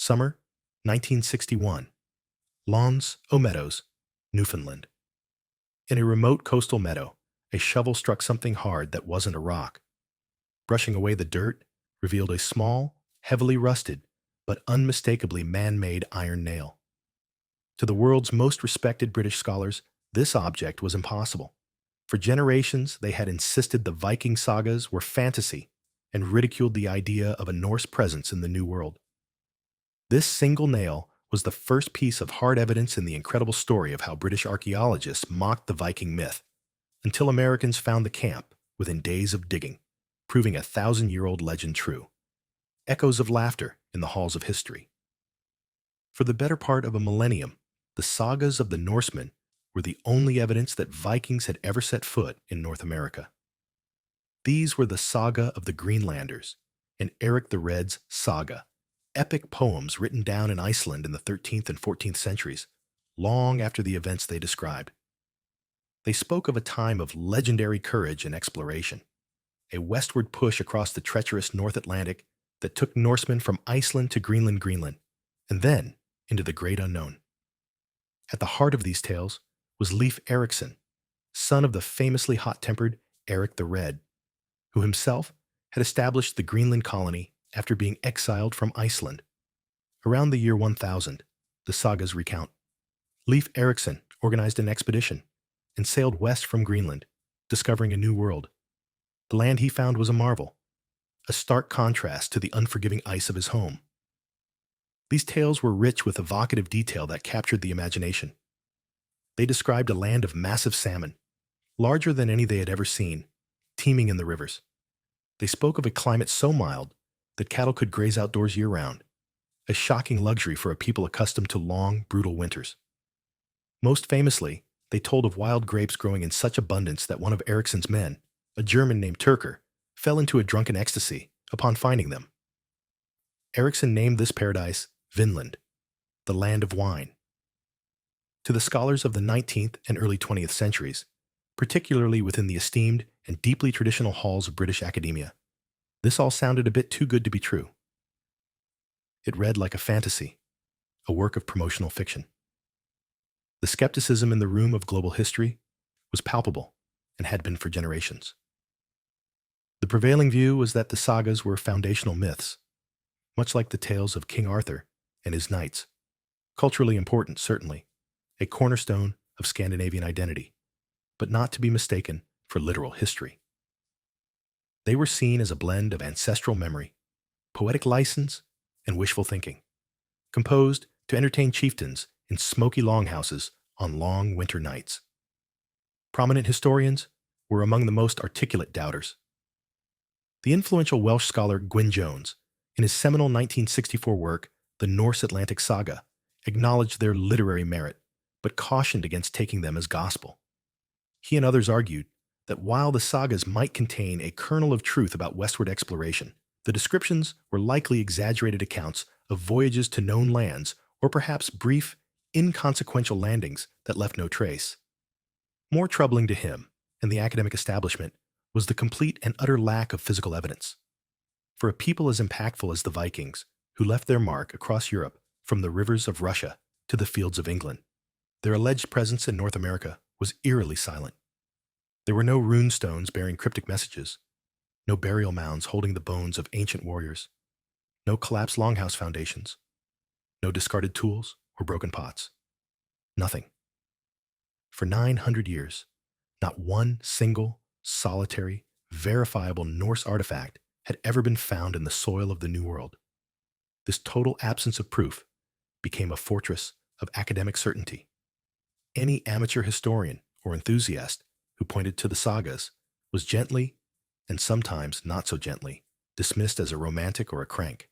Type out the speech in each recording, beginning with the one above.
Summer, 1961. Lawns, Meadows, Newfoundland. In a remote coastal meadow, a shovel struck something hard that wasn't a rock. Brushing away the dirt revealed a small, heavily rusted, but unmistakably man-made iron nail. To the world's most respected British scholars, this object was impossible. For generations, they had insisted the Viking sagas were fantasy and ridiculed the idea of a Norse presence in the New World. This single nail was the first piece of hard evidence in the incredible story of how British archaeologists mocked the Viking myth, until Americans found the camp within days of digging, proving a 1,000-year-old legend true. Echoes of laughter in the halls of history. For the better part of a millennium, the sagas of the Norsemen were the only evidence that Vikings had ever set foot in North America. These were the saga of the Greenlanders and Eric the Red's saga, epic poems written down in Iceland in the 13th and 14th centuries, long after the events they described. They spoke of a time of legendary courage and exploration, a westward push across the treacherous North Atlantic that took Norsemen from Iceland to Greenland, and then into the great unknown. At the heart of these tales was Leif Erikson, son of the famously hot-tempered Eric the Red, who himself had established the Greenland colony after being exiled from Iceland. Around the year 1000, the sagas recount, Leif Erikson organized an expedition and sailed west from Greenland, discovering a new world. The land he found was a marvel, a stark contrast to the unforgiving ice of his home. These tales were rich with evocative detail that captured the imagination. They described a land of massive salmon, larger than any they had ever seen, teeming in the rivers. They spoke of a climate so mild that cattle could graze outdoors year-round, a shocking luxury for a people accustomed to long, brutal winters. Most famously, they told of wild grapes growing in such abundance that one of Ericsson's men, a German named Turker, fell into a drunken ecstasy upon finding them. Ericsson named this paradise Vinland, the land of wine. To the scholars of the 19th and early 20th centuries, particularly within the esteemed and deeply traditional halls of British academia, this all sounded a bit too good to be true. It read like a fantasy, a work of promotional fiction. The skepticism in the room of global history was palpable and had been for generations. The prevailing view was that the sagas were foundational myths, much like the tales of King Arthur and his knights, culturally important, certainly, a cornerstone of Scandinavian identity, but not to be mistaken for literal history. They were seen as a blend of ancestral memory, poetic license, and wishful thinking, composed to entertain chieftains in smoky longhouses on long winter nights. Prominent historians were among the most articulate doubters. The influential Welsh scholar Gwyn Jones, in his seminal 1964 work, The Norse Atlantic Saga, acknowledged their literary merit, but cautioned against taking them as gospel. He and others argued that while the sagas might contain a kernel of truth about westward exploration, the descriptions were likely exaggerated accounts of voyages to known lands or perhaps brief, inconsequential landings that left no trace. More troubling to him and the academic establishment was the complete and utter lack of physical evidence. For a people as impactful as the Vikings, who left their mark across Europe from the rivers of Russia to the fields of England, their alleged presence in North America was eerily silent. There were no rune stones bearing cryptic messages, no burial mounds holding the bones of ancient warriors, no collapsed longhouse foundations, no discarded tools or broken pots. Nothing. For 900 years, not one single, solitary, verifiable Norse artifact had ever been found in the soil of the New World. This total absence of proof became a fortress of academic certainty. Any amateur historian or enthusiast who pointed to the sagas was gently, and sometimes not so gently, dismissed as a romantic or a crank.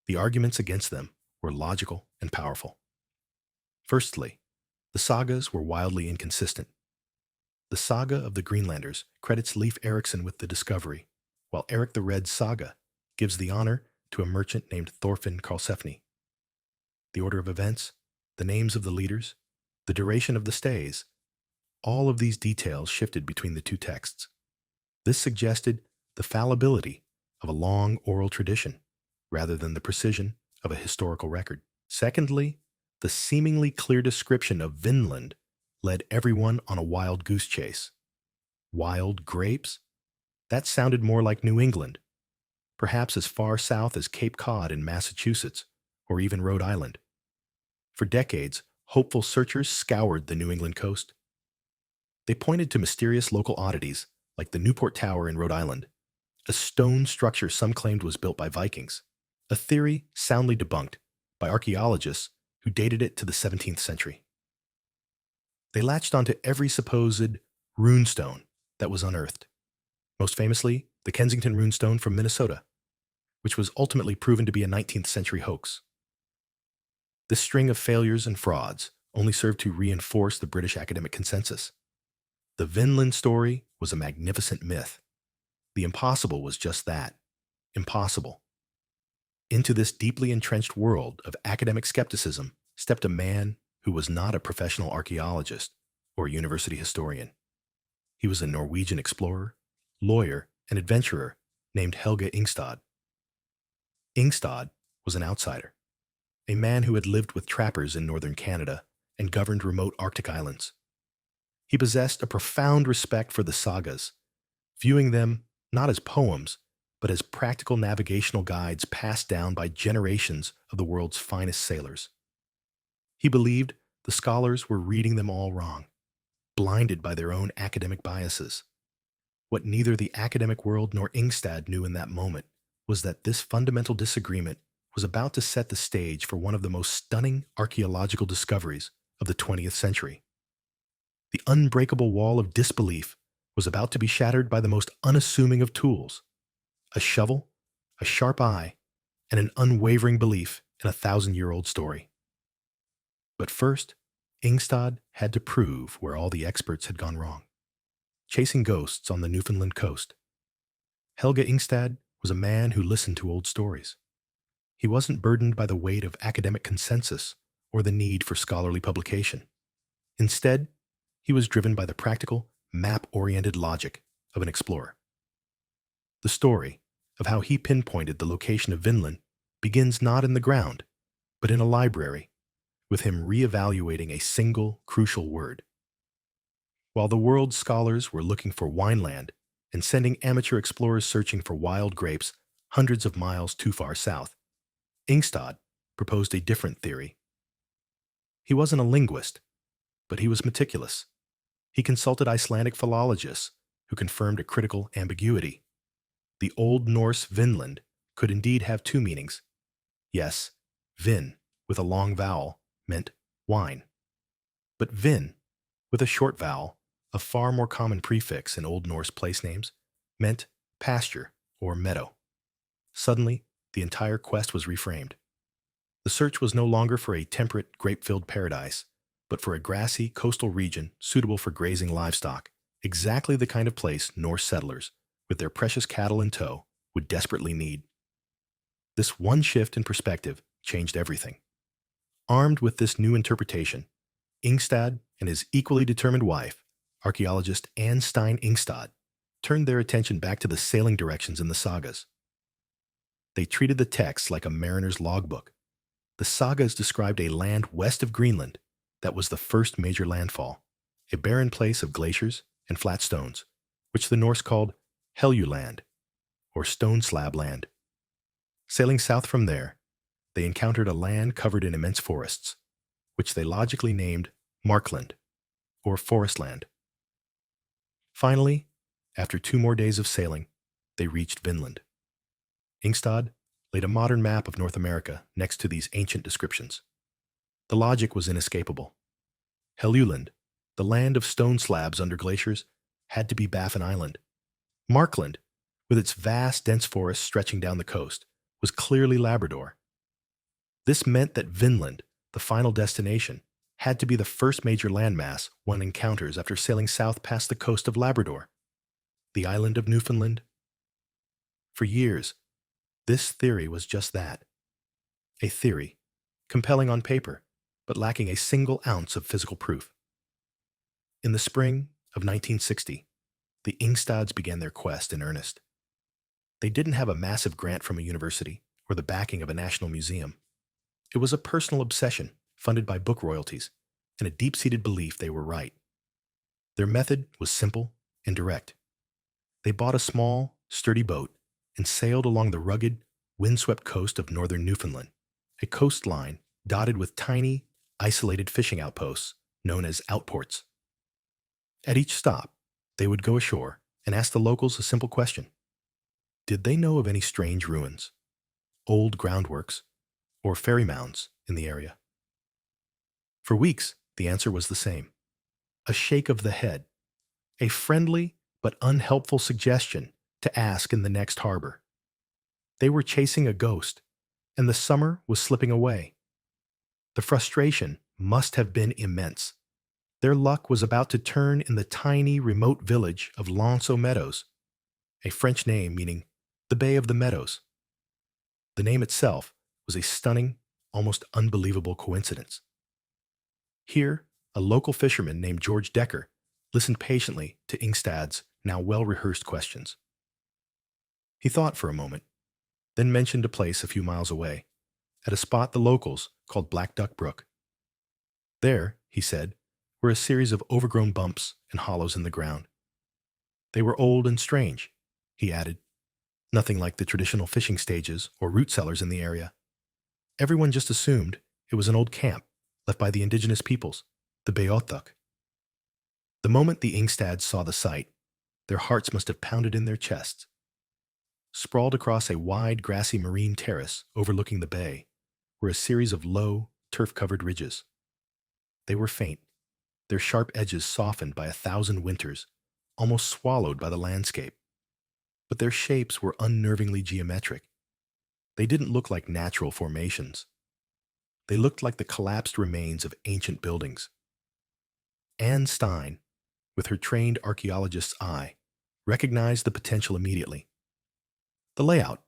The arguments against them were logical and powerful. Firstly, the sagas were wildly inconsistent. The saga of the Greenlanders credits Leif Erikson with the discovery, while Eric the Red's saga gives the honor to a merchant named Thorfinn Karlsefni. The order of events, the names of the leaders, the duration of the stays, all of these details shifted between the two texts. This suggested the fallibility of a long oral tradition, rather than the precision of a historical record. Secondly, the seemingly clear description of Vinland led everyone on a wild goose chase. Wild grapes? That sounded more like New England, perhaps as far south as Cape Cod in Massachusetts, or even Rhode Island. For decades, hopeful searchers scoured the New England coast. They pointed to mysterious local oddities, like the Newport Tower in Rhode Island, a stone structure some claimed was built by Vikings, a theory soundly debunked by archaeologists who dated it to the 17th century. They latched onto every supposed runestone that was unearthed, most famously the Kensington runestone from Minnesota, which was ultimately proven to be a 19th century hoax. This string of failures and frauds only served to reinforce the British academic consensus. The Vinland story was a magnificent myth. The impossible was just that, impossible. Into this deeply entrenched world of academic skepticism stepped a man who was not a professional archaeologist or university historian. He was a Norwegian explorer, lawyer, and adventurer named Helge Ingstad. Ingstad was an outsider, a man who had lived with trappers in northern Canada and governed remote Arctic islands. He possessed a profound respect for the sagas, viewing them not as poems, but as practical navigational guides passed down by generations of the world's finest sailors. He believed the scholars were reading them all wrong, blinded by their own academic biases. What neither the academic world nor Ingstad knew in that moment was that this fundamental disagreement was about to set the stage for one of the most stunning archaeological discoveries of the 20th century. The unbreakable wall of disbelief was about to be shattered by the most unassuming of tools: a shovel, a sharp eye, and an unwavering belief in a 1,000-year-old story. But first, Ingstad had to prove where all the experts had gone wrong. Chasing ghosts on the Newfoundland coast. Helge Ingstad was a man who listened to old stories. He wasn't burdened by the weight of academic consensus or the need for scholarly publication. Instead, he was driven by the practical, map-oriented logic of an explorer. The story of how he pinpointed the location of Vinland begins not in the ground, but in a library, with him reevaluating a single crucial word. While the world's scholars were looking for wineland and sending amateur explorers searching for wild grapes hundreds of miles too far south, Ingstad proposed a different theory. He wasn't a linguist, but he was meticulous. He consulted Icelandic philologists who confirmed a critical ambiguity. The Old Norse Vinland could indeed have two meanings. Yes, vin, with a long vowel, meant wine. But vin, with a short vowel, a far more common prefix in Old Norse place names, meant pasture or meadow. Suddenly, the entire quest was reframed. The search was no longer for a temperate, grape-filled paradise, but for a grassy, coastal region suitable for grazing livestock, exactly the kind of place Norse settlers, with their precious cattle in tow, would desperately need. This one shift in perspective changed everything. Armed with this new interpretation, Ingstad and his equally determined wife, archaeologist Anne Stein Ingstad, turned their attention back to the sailing directions in the sagas. They treated the text like a mariner's logbook. The sagas described a land west of Greenland that was the first major landfall, a barren place of glaciers and flat stones, which the Norse called Helluland, or stone slab land. Sailing south from there, they encountered a land covered in immense forests, which they logically named Markland, or forestland. Finally, after 2 more days of sailing, they reached Vinland. Ingstad laid a modern map of North America next to these ancient descriptions. The logic was inescapable. Helluland, the land of stone slabs under glaciers, had to be Baffin Island. Markland, with its vast, dense forests stretching down the coast, was clearly Labrador. This meant that Vinland, the final destination, had to be the first major landmass one encounters after sailing south past the coast of Labrador, the island of Newfoundland. For years, this theory was just that, a theory, compelling on paper, but lacking a single ounce of physical proof. In the spring of 1960, the Ingstads began their quest in earnest. They didn't have a massive grant from a university or the backing of a national museum. It was a personal obsession funded by book royalties and a deep-seated belief they were right. Their method was simple and direct. They bought a small, sturdy boat and sailed along the rugged, windswept coast of northern Newfoundland, a coastline dotted with tiny, isolated fishing outposts known as outports. At each stop, they would go ashore and ask the locals a simple question. Did they know of any strange ruins, old groundworks, or fairy mounds in the area? For weeks, the answer was the same. A shake of the head, a friendly but unhelpful suggestion to ask in the next harbor. They were chasing a ghost, and the summer was slipping away. The frustration must have been immense. Their luck was about to turn in the tiny, remote village of Meadows, a French name meaning the Bay of the Meadows. The name itself was a stunning, almost unbelievable coincidence. Here, a local fisherman named George Decker listened patiently to Ingstad's now well-rehearsed questions. He thought for a moment, then mentioned a place a few miles away, at a spot the locals called Black Duck Brook. There, he said, were a series of overgrown bumps and hollows in the ground. They were old and strange, he added, nothing like the traditional fishing stages or root cellars in the area. Everyone just assumed it was an old camp left by the indigenous peoples, the Beothuk. The moment the Ingstads saw the site, their hearts must have pounded in their chests. Sprawled across a wide, grassy marine terrace overlooking the bay were a series of low, turf-covered ridges. They were faint, their sharp edges softened by 1,000 winters, almost swallowed by the landscape. But their shapes were unnervingly geometric. They didn't look like natural formations. They looked like the collapsed remains of ancient buildings. Anne Stein, with her trained archaeologist's eye, recognized the potential immediately. The layout,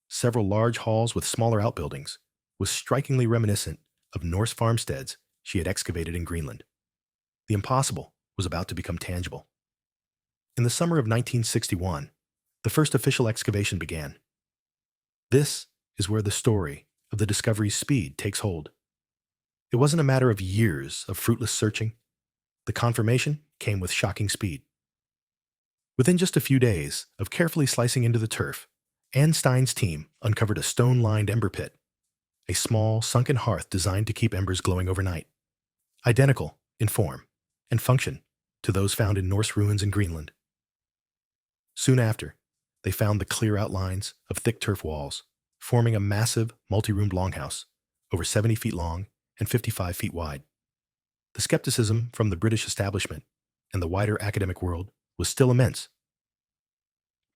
several large halls with smaller outbuildings, was strikingly reminiscent of Norse farmsteads she had excavated in Greenland. The impossible was about to become tangible. In the summer of 1961, the first official excavation began. This is where the story of the discovery's speed takes hold. It wasn't a matter of years of fruitless searching. The confirmation came with shocking speed. Within just a few days of carefully slicing into the turf, Anne Stein's team uncovered a stone-lined ember pit, a small, sunken hearth designed to keep embers glowing overnight, identical in form and function to those found in Norse ruins in Greenland. Soon after, they found the clear outlines of thick turf walls, forming a massive, multi-roomed longhouse, over 70 feet long and 55 feet wide. The skepticism from the British establishment and the wider academic world was still immense.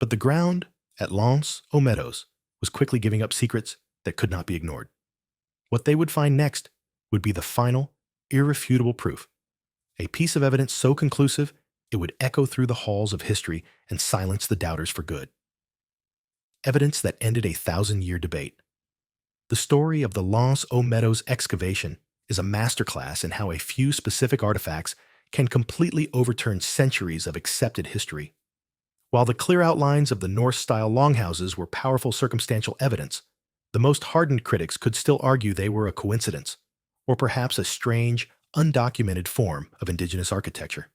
But the ground at Meadows was quickly giving up secrets that could not be ignored. What they would find next would be the final, irrefutable proof, a piece of evidence so conclusive it would echo through the halls of history and silence the doubters for good. Evidence that ended a 1,000-year debate. The story of the Meadows excavation is a masterclass in how a few specific artifacts can completely overturn centuries of accepted history. While the clear outlines of the Norse-style longhouses were powerful circumstantial evidence, the most hardened critics could still argue they were a coincidence, or perhaps a strange, undocumented form of indigenous architecture.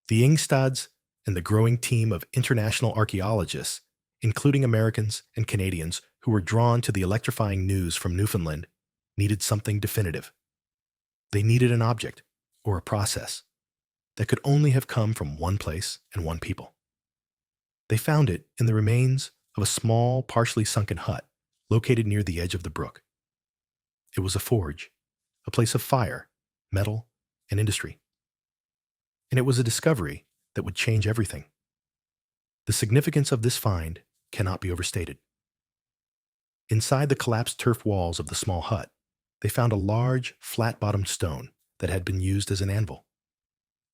The Ingstads and the growing team of international archaeologists, including Americans and Canadians who were drawn to the electrifying news from Newfoundland, needed something definitive. They needed an object, or a process, that could only have come from one place and one people. They found it in the remains of a small, partially sunken hut located near the edge of the brook. It was a forge, a place of fire, metal, and industry. And it was a discovery that would change everything. The significance of this find cannot be overstated. Inside the collapsed turf walls of the small hut, they found a large, flat-bottomed stone that had been used as an anvil.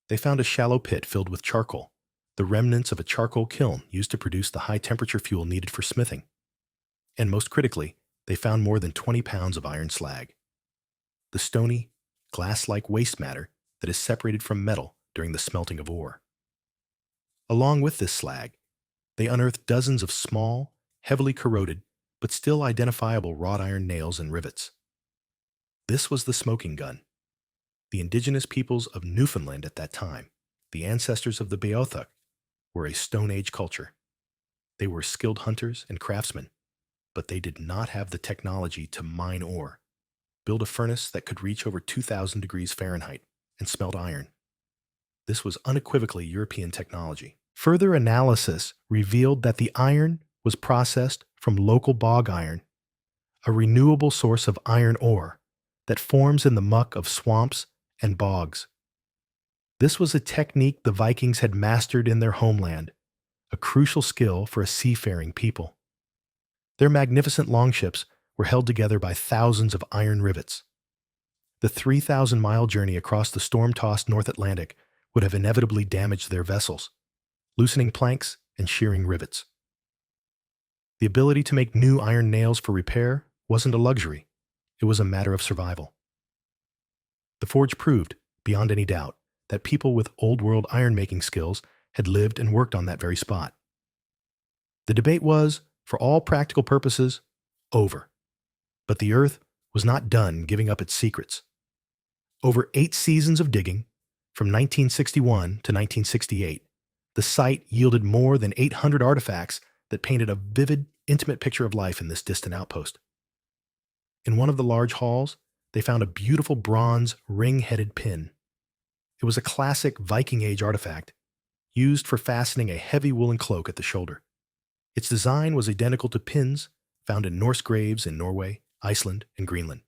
They found a shallow pit filled with charcoal, the remnants of a charcoal kiln used to produce the high-temperature fuel needed for smithing. And most critically, they found more than 20 pounds of iron slag, the stony, glass-like waste matter that is separated from metal during the smelting of ore. Along with this slag, they unearthed dozens of small, heavily corroded, but still identifiable wrought iron nails and rivets, This was the smoking gun. The indigenous peoples of Newfoundland at that time, the ancestors of the Beothuk, were a Stone Age culture. They were skilled hunters and craftsmen, but they did not have the technology to mine ore, build a furnace that could reach over 2,000 degrees Fahrenheit, and smelt iron. This was unequivocally European technology. Further analysis revealed that the iron was processed from local bog iron, a renewable source of iron ore that forms in the muck of swamps and bogs. This was a technique the Vikings had mastered in their homeland, a crucial skill for a seafaring people. Their magnificent longships were held together by thousands of iron rivets. The 3,000-mile journey across the storm-tossed North Atlantic would have inevitably damaged their vessels, loosening planks and shearing rivets. The ability to make new iron nails for repair wasn't a luxury, it was a matter of survival. The forge proved, beyond any doubt, that people with old-world iron-making skills had lived and worked on that very spot. The debate was, for all practical purposes, over. But the Earth was not done giving up its secrets. Over 8 seasons of digging, from 1961 to 1968, the site yielded more than 800 artifacts that painted a vivid, intimate picture of life in this distant outpost. In one of the large halls, they found a beautiful bronze ring-headed pin. It was a classic Viking Age artifact, used for fastening a heavy woolen cloak at the shoulder. Its design was identical to pins found in Norse graves in Norway, Iceland, and Greenland.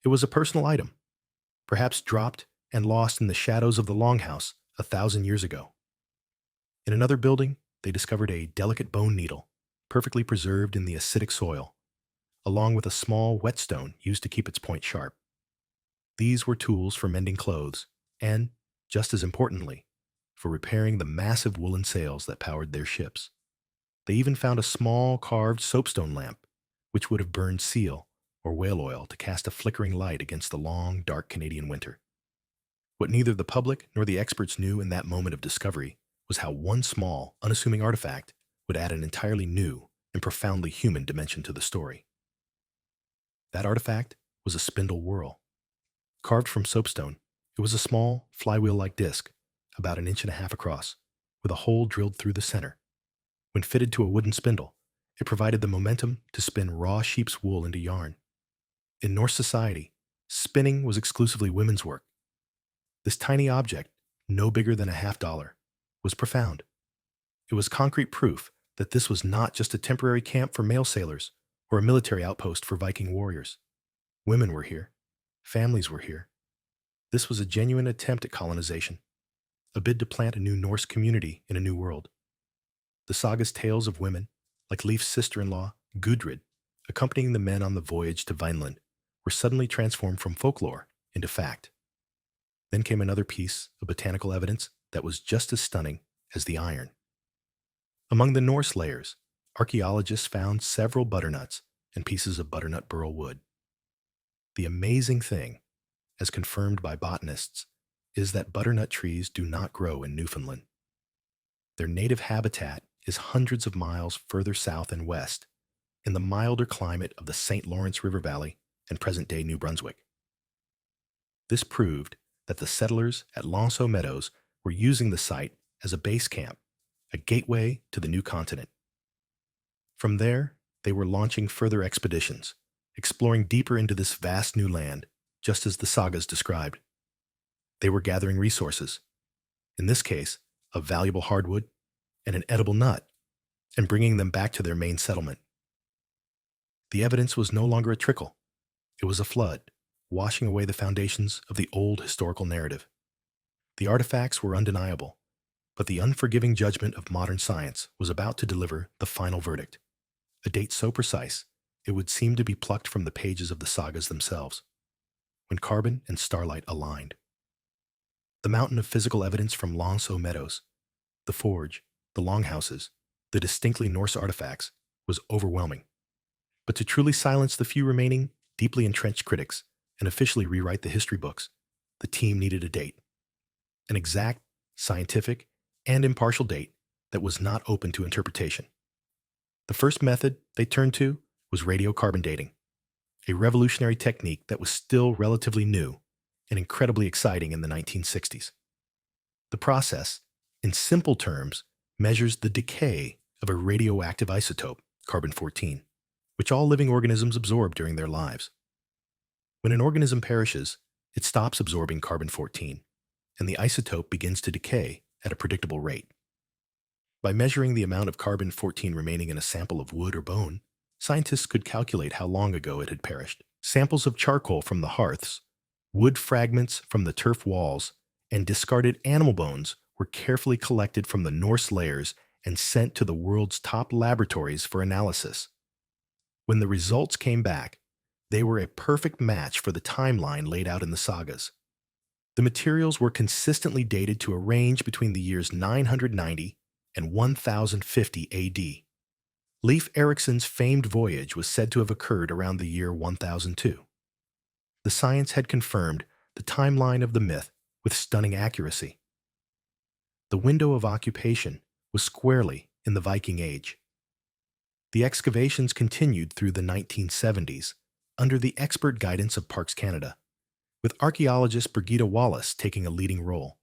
It was a personal item, perhaps dropped and lost in the shadows of the Longhouse 1,000 years ago. In another building, they discovered a delicate bone needle, perfectly preserved in the acidic soil, along with a small whetstone used to keep its point sharp. These were tools for mending clothes, and, just as importantly, for repairing the massive woolen sails that powered their ships. They even found a small carved soapstone lamp, which would have burned seal or whale oil to cast a flickering light against the long, dark Canadian winter. What neither the public nor the experts knew in that moment of discovery was how one small, unassuming artifact would add an entirely new and profoundly human dimension to the story. That artifact was a spindle whorl. Carved from soapstone, it was a small, flywheel-like disc, about 1.5 inches across, with a hole drilled through the center. When fitted to a wooden spindle, it provided the momentum to spin raw sheep's wool into yarn. In Norse society, spinning was exclusively women's work. This tiny object, no bigger than $0.50, was profound. It was concrete proof that this was not just a temporary camp for male sailors or a military outpost for Viking warriors. Women were here. Families were here. This was a genuine attempt at colonization, a bid to plant a new Norse community in a new world. The saga's tales of women, like Leif's sister-in-law, Gudrid, accompanying the men on the voyage to Vineland, were suddenly transformed from folklore into fact. Then came another piece of botanical evidence that was just as stunning as the iron. Among the Norse layers, archaeologists found several butternuts and pieces of butternut burl wood. The amazing thing, as confirmed by botanists, is that butternut trees do not grow in Newfoundland. Their native habitat is hundreds of miles further south and west, in the milder climate of the St. Lawrence River Valley and present-day New Brunswick. This proved that the settlers at Meadows were using the site as a base camp, a gateway to the new continent. From there, they were launching further expeditions, exploring deeper into this vast new land, just as the sagas described. They were gathering resources, in this case, a valuable hardwood and an edible nut, and bringing them back to their main settlement. The evidence was no longer a trickle. It was a flood, washing away the foundations of the old historical narrative. The artifacts were undeniable, but the unforgiving judgment of modern science was about to deliver the final verdict, a date so precise it would seem to be plucked from the pages of the sagas themselves, when carbon and starlight aligned. The mountain of physical evidence from Meadows, the forge, the longhouses, the distinctly Norse artifacts, was overwhelming. But to truly silence the few remaining, deeply entrenched critics and officially rewrite the history books, the team needed a date. An exact, scientific, and impartial date that was not open to interpretation. The first method they turned to was radiocarbon dating. a revolutionary technique that was still relatively new and incredibly exciting in the 1960s. The process, in simple terms, measures the decay of a radioactive isotope, carbon-14, which all living organisms absorb during their lives. When an organism perishes, it stops absorbing carbon-14, and the isotope begins to decay at a predictable rate. By measuring the amount of carbon-14 remaining in a sample of wood or bone, scientists could calculate how long ago it had perished. Samples of charcoal from the hearths, wood fragments from the turf walls, and discarded animal bones were carefully collected from the Norse layers and sent to the world's top laboratories for analysis. When the results came back, they were a perfect match for the timeline laid out in the sagas. The materials were consistently dated to a range between the years 990 and 1050 AD. Leif Erikson's famed voyage was said to have occurred around the year 1002. The science had confirmed the timeline of the myth with stunning accuracy. The window of occupation was squarely in the Viking Age. The excavations continued through the 1970s under the expert guidance of Parks Canada, with archaeologist Birgitta Wallace taking a leading role.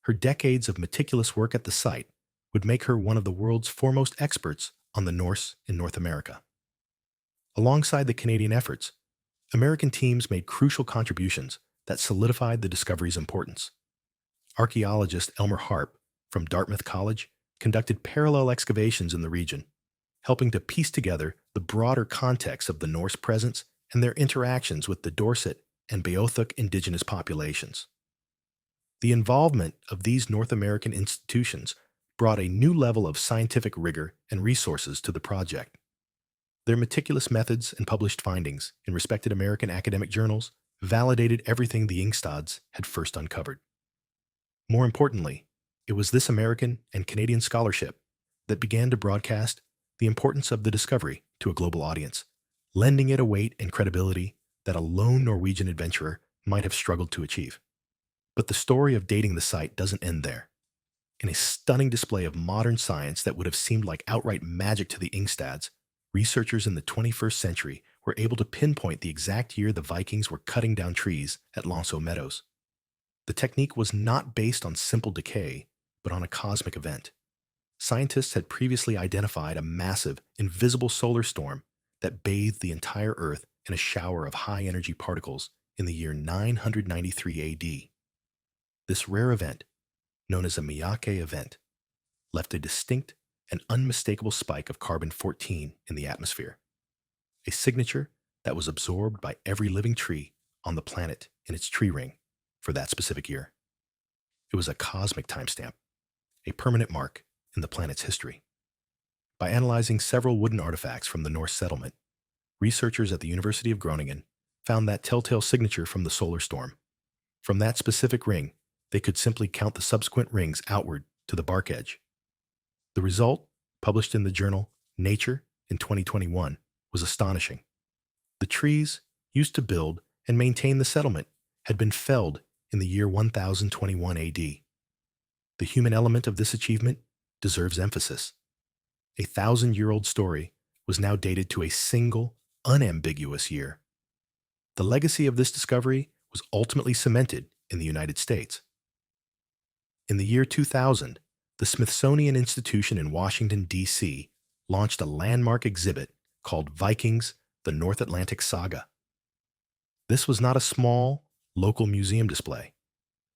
Her decades of meticulous work at the site would make her one of the world's foremost experts on the Norse in North America. Alongside the Canadian efforts, American teams made crucial contributions that solidified the discovery's importance. Archaeologist Elmer Harp from Dartmouth College conducted parallel excavations in the region, helping to piece together the broader context of the Norse presence and their interactions with the Dorset and Beothuk indigenous populations. The involvement of these North American institutions brought a new level of scientific rigor and resources to the project. Their meticulous methods and published findings in respected American academic journals validated everything the Ingstads had first uncovered. More importantly, it was this American and Canadian scholarship that began to broadcast the importance of the discovery to a global audience, lending it a weight and credibility that a lone Norwegian adventurer might have struggled to achieve. But the story of dating the site doesn't end there. In a stunning display of modern science that would have seemed like outright magic to the Ingstads, researchers in the 21st century were able to pinpoint the exact year the Vikings were cutting down trees at Meadows. The technique was not based on simple decay, but on a cosmic event. Scientists had previously identified a massive, invisible solar storm that bathed the entire Earth in a shower of high-energy particles in the year 993 AD. This rare event, known as a Miyake event, left a distinct and unmistakable spike of carbon-14 in the atmosphere, a signature that was absorbed by every living tree on the planet in its tree ring for that specific year. It was a cosmic timestamp, a permanent mark in the planet's history. By analyzing several wooden artifacts from the Norse settlement, researchers at the University of Groningen found that telltale signature from the solar storm. From that specific ring, they could simply count the subsequent rings outward to the bark edge. The result, published in the journal Nature in 2021, was astonishing. The trees used to build and maintain the settlement had been felled in the year 1021 AD. The human element of this achievement deserves emphasis. A 1,000-year-old story was now dated to a single, unambiguous year. The legacy of this discovery was ultimately cemented in the United States. In the year 2000, the Smithsonian Institution in Washington, D.C., launched a landmark exhibit called Vikings, the North Atlantic Saga. This was not a small, local museum display.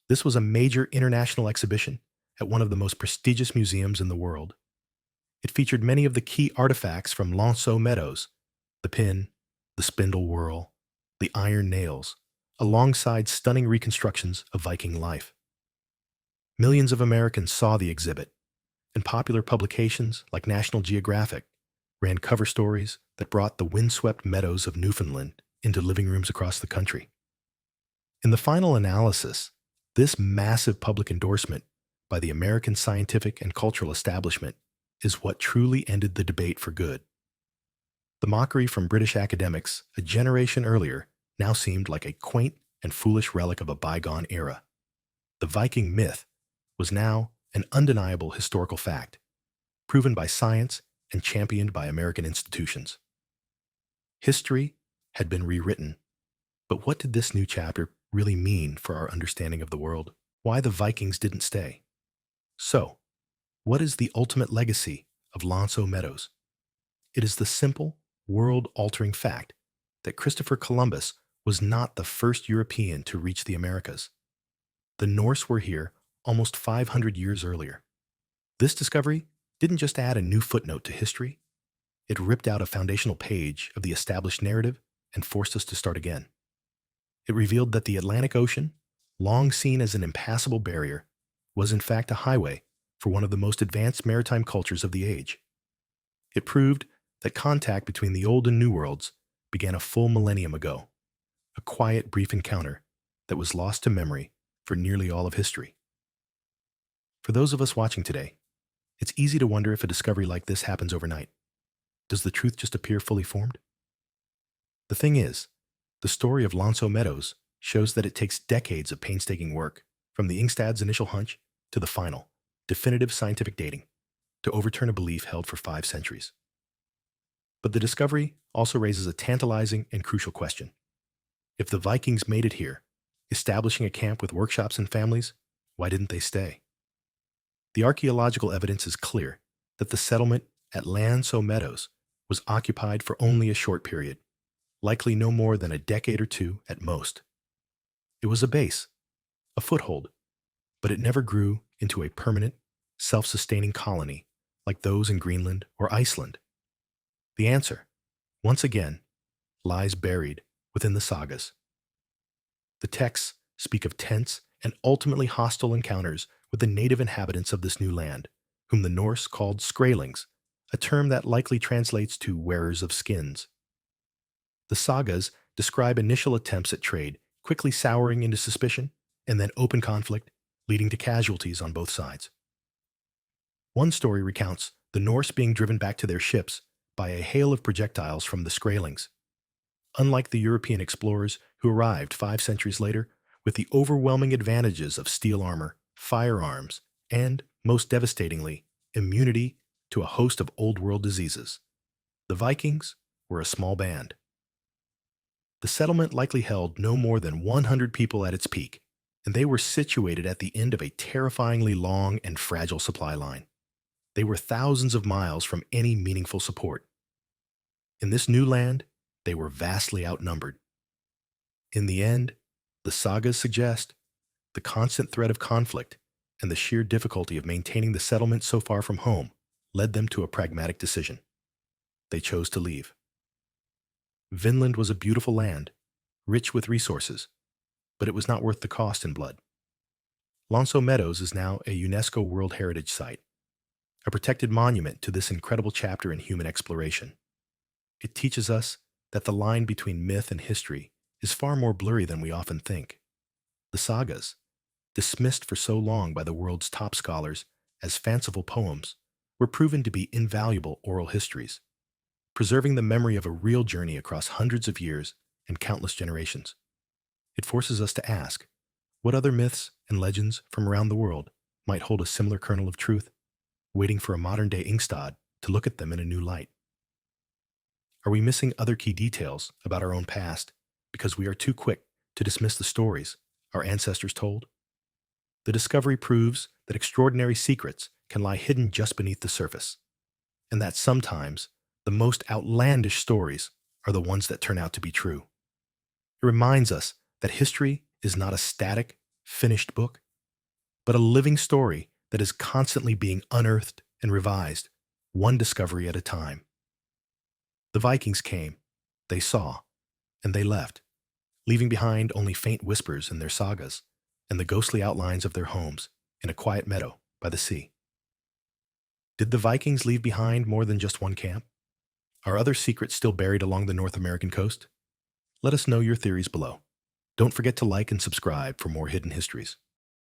This was a major international exhibition at one of the most prestigious museums in the world. It featured many of the key artifacts from Meadows, the pin, the spindle whorl, the iron nails, alongside stunning reconstructions of Viking life. Millions of Americans saw the exhibit, and popular publications like National Geographic ran cover stories that brought the windswept meadows of Newfoundland into living rooms across the country. In the final analysis, this massive public endorsement by the American scientific and cultural establishment is what truly ended the debate for good. The mockery from British academics a generation earlier now seemed like a quaint and foolish relic of a bygone era. The Viking myth was now an undeniable historical fact, proven by science and championed by American institutions. History had been rewritten. But what did this new chapter really mean for our understanding of the world? Why the Vikings didn't stay? So, what is the ultimate legacy of Meadows? It is the simple, world-altering fact that Christopher Columbus was not the first European to reach the Americas. The Norse were here almost 500 years earlier. This discovery didn't just add a new footnote to history, it ripped out a foundational page of the established narrative and forced us to start again. It revealed that the Atlantic Ocean, long seen as an impassable barrier, was in fact a highway for one of the most advanced maritime cultures of the age. It proved that contact between the old and new worlds began a full millennium ago, a quiet, brief encounter that was lost to memory for nearly all of history. For those of us watching today, it's easy to wonder if a discovery like this happens overnight. Does the truth just appear fully formed? The thing is, the story of Meadows shows that it takes decades of painstaking work, from the Ingstad's initial hunch to the final, definitive scientific dating, to overturn a belief held for 5 centuries. But the discovery also raises a tantalizing and crucial question. If the Vikings made it here, establishing a camp with workshops and families, why didn't they stay? The archaeological evidence is clear that the settlement at Meadows was occupied for only a short period, likely no more than a decade or two at most. It was a base, a foothold, but it never grew into a permanent, self-sustaining colony like those in Greenland or Iceland. The answer, once again, lies buried within the sagas. The texts speak of tense and ultimately hostile encounters with the native inhabitants of this new land, whom the Norse called skraelings, a term that likely translates to wearers of skins. The sagas describe initial attempts at trade quickly souring into suspicion and then open conflict, leading to casualties on both sides. One story recounts the Norse being driven back to their ships by a hail of projectiles from the skraelings. Unlike the European explorers who arrived 5 centuries later with the overwhelming advantages of steel armor, firearms, and, most devastatingly, immunity to a host of old-world diseases, the Vikings were a small band. The settlement likely held no more than 100 people at its peak, and they were situated at the end of a terrifyingly long and fragile supply line. They were thousands of miles from any meaningful support. In this new land, they were vastly outnumbered. In the end, the sagas suggest the constant threat of conflict and the sheer difficulty of maintaining the settlement so far from home led them to a pragmatic decision. They chose to leave. Vinland was a beautiful land, rich with resources, but it was not worth the cost in blood. Meadows is now a UNESCO World Heritage Site, a protected monument to this incredible chapter in human exploration. It teaches us that the line between myth and history is far more blurry than we often think. The sagas, dismissed for so long by the world's top scholars as fanciful poems, were proven to be invaluable oral histories, preserving the memory of a real journey across hundreds of years and countless generations. It forces us to ask, what other myths and legends from around the world might hold a similar kernel of truth, waiting for a modern-day Ingstad to look at them in a new light? Are we missing other key details about our own past because we are too quick to dismiss the stories our ancestors told? The discovery proves that extraordinary secrets can lie hidden just beneath the surface, and that sometimes the most outlandish stories are the ones that turn out to be true. It reminds us that history is not a static, finished book, but a living story that is constantly being unearthed and revised, one discovery at a time. The Vikings came, they saw, and they left, leaving behind only faint whispers in their sagas and the ghostly outlines of their homes in a quiet meadow by the sea. Did the Vikings leave behind more than just one camp? Are other secrets still buried along the North American coast? Let us know your theories below. Don't forget to like and subscribe for more hidden histories.